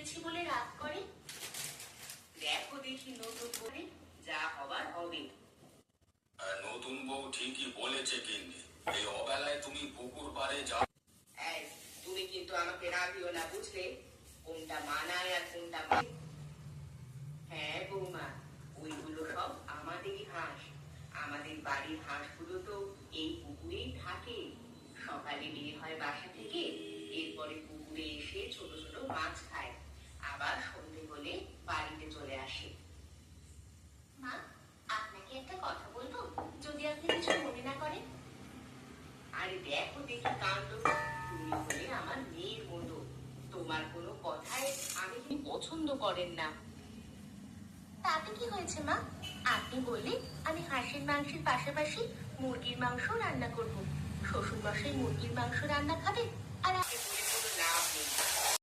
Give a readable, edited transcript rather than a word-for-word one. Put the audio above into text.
দিয়েছি বলে রাগ করে? দেখো দেখি নতুন করে যা হবার হবে। নতুন বউ ঠিকই বলেছে, কিন্তু এই অবেলায় তুমি পুকুর পাড়ে যাও। এই, তুমি কিন্তু আমাকে রাগিও না, বুঝলে? কোনটা মানায় আর কোনটা মানায়। হ্যাঁ বৌমা, ওইগুলো সব আমাদেরই হাঁস। আমাদের বাড়ির হাঁসগুলো তো এই পুকুরেই থাকে। সকালে বের হয় বাসা থেকে, এরপরে পুকুরে এসে ছোট ছোট মাছ খায়, আবার সন্ধে হলে বাড়িতে চলে আসে। মা, আপনাকে একটা কথা বলবো, যদি আপনি কিছু মনে না করেন? আরে দেখো দেখি কাণ্ড, তুমি হলে আমার মেয়ের মতো। তোমার কোনো কথায় আমি কি পছন্দ করেন না? তাতে কি হয়েছে মা? আপনি বললে আমি হাঁসের মাংসের পাশাপাশি মুরগির মাংস রান্না করব। শ্বশুর মশাই মুরগির মাংস রান্না খাবে, আর